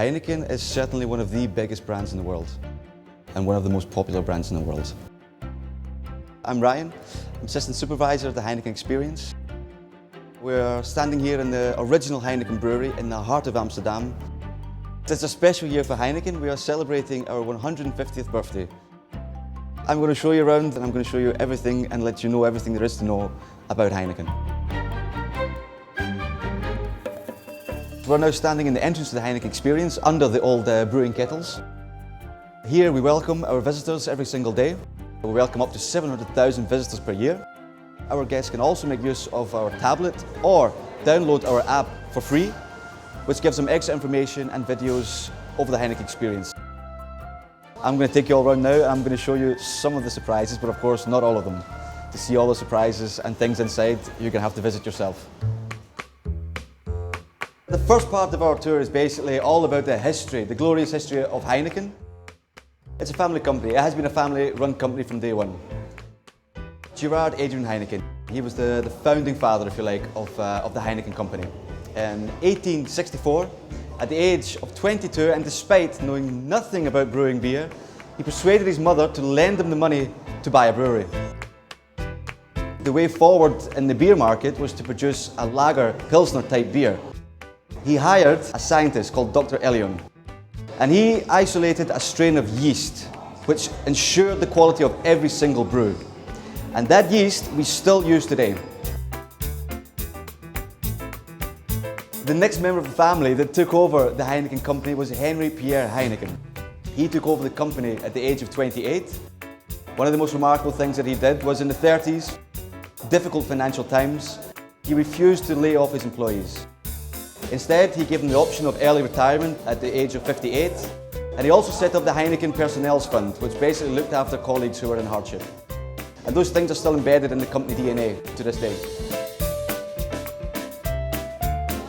Heineken is certainly one of the biggest brands in the world and one of the most popular brands in the world. I'm Ryan, I'm Assistant Supervisor of the Heineken Experience. We're standing here in the original Heineken brewery in the heart of Amsterdam. It's a special year for Heineken. We are celebrating our 150th birthday. I'm going to show you around and I'm going to show you everything and let you know everything there is to know about Heineken. We're now standing in the entrance to the Heineken Experience under the old brewing kettles. Here we welcome our visitors every single day. We welcome up to 700,000 visitors per year. Our guests can also make use of our tablet or download our app for free, which gives them extra information and videos over the Heineken Experience. I'm going to take you all around now and I'm going to show you some of the surprises, but of course not all of them. To see all the surprises and things inside, you're going to have to visit yourself. The first part of our tour is basically all about the history, the glorious history of Heineken. It's a family company. It has been a family-run company from day one. Gerard Adrian Heineken, he was the founding father, if you like, of the Heineken company. In 1864, at the age of 22, and despite knowing nothing about brewing beer, he persuaded his mother to lend him the money to buy a brewery. The way forward in the beer market was to produce a lager, Pilsner type beer. He hired a scientist called Dr. Elion, and he isolated a strain of yeast which ensured the quality of every single brew. And that yeast we still use today. The next member of the family that took over the Heineken company was Henry Pierre Heineken. He took over the company at the age of 28. One of the most remarkable things that he did was in the 30s, difficult financial times, he refused to lay off his employees. Instead, he gave them the option of early retirement at the age of 58, and he also set up the Heineken Personnels Fund, which basically looked after colleagues who were in hardship. And those things are still embedded in the company DNA to this day.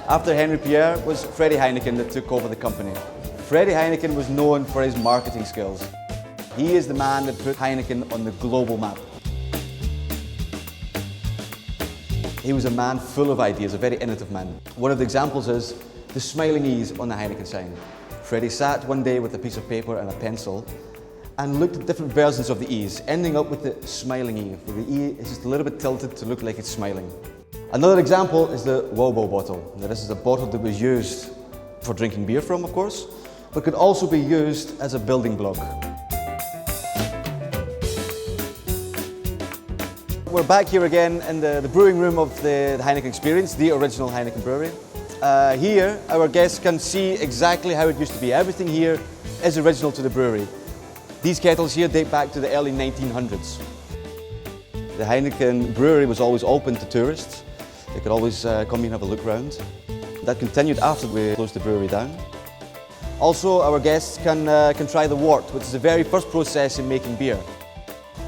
After Henry Pierre was Freddie Heineken that took over the company. Freddie Heineken was known for his marketing skills. He is the man that put Heineken on the global map. He was a man full of ideas, a very innovative man. One of the examples is the smiling E's on the Heineken sign. Freddie sat one day with a piece of paper and a pencil and looked at different versions of the E's, ending up with the smiling E, where the E is just a little bit tilted to look like it's smiling. Another example is the Wobo bottle. Now, this is a bottle that was used for drinking beer from, of course, but could also be used as a building block. We're back here again in the brewing room of the Heineken Experience, the original Heineken brewery. Here, our guests can see exactly how it used to be. Everything here is original to the brewery. These kettles here date back to the early 1900s. The Heineken brewery was always open to tourists. They could always come here and have a look around. That continued after we closed the brewery down. Also, our guests can try the wort, which is the very first process in making beer.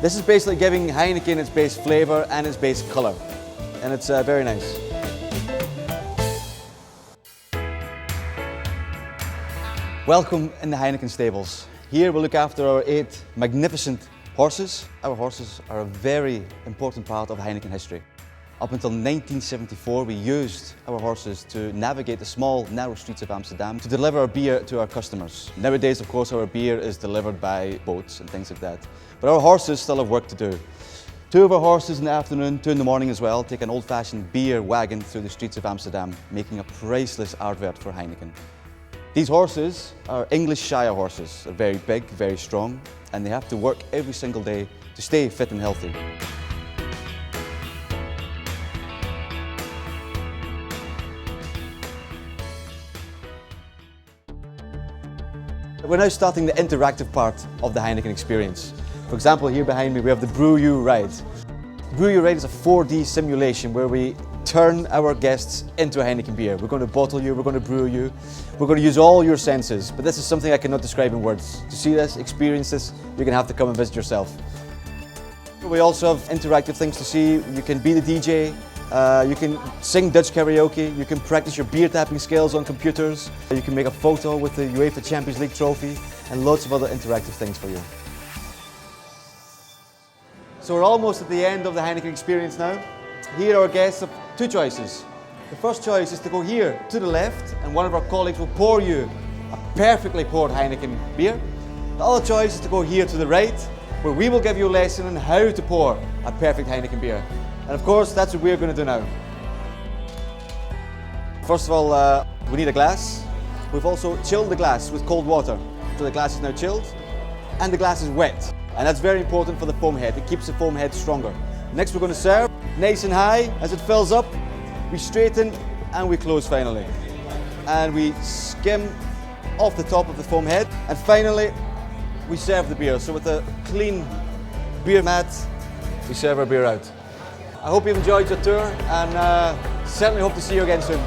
This is basically giving Heineken its base flavour and its base colour, and it's very nice. Welcome in the Heineken stables. Here we'll look after our 8 magnificent horses. Our horses are a very important part of Heineken history. Up until 1974, we used our horses to navigate the small, narrow streets of Amsterdam to deliver our beer to our customers. Nowadays, of course, our beer is delivered by boats and things like that. But our horses still have work to do. 2 of our horses in the afternoon, 2 in the morning as well, take an old-fashioned beer wagon through the streets of Amsterdam, making a priceless advert for Heineken. These horses are English Shire horses. They're very big, very strong, and they have to work every single day to stay fit and healthy. We're now starting the interactive part of the Heineken Experience. For example, here behind me we have the Brew You Ride. Brew You Ride is a 4D simulation where we turn our guests into a Heineken beer. We're going to bottle you, we're going to brew you, we're going to use all your senses, but this is something I cannot describe in words. To see this, experience this, you're going to have to come and visit yourself. We also have interactive things to see. You can be the DJ, you can sing Dutch karaoke, you can practice your beer tapping skills on computers, you can make a photo with the UEFA Champions League trophy, and lots of other interactive things for you. So we're almost at the end of the Heineken Experience now. Here our guests have 2 choices. The first choice is to go here to the left, and one of our colleagues will pour you a perfectly poured Heineken beer. The other choice is to go here to the right, where we will give you a lesson on how to pour a perfect Heineken beer. And of course, that's what we're going to do now. First of all, we need a glass. We've also chilled the glass with cold water. So the glass is now chilled and the glass is wet. And that's very important for the foam head. It keeps the foam head stronger. Next we're going to serve nice and high. As it fills up, we straighten and we close finally. And we skim off the top of the foam head. And finally, we serve the beer. So with a clean beer mat, we serve our beer out. I hope you've enjoyed your tour and certainly hope to see you again soon.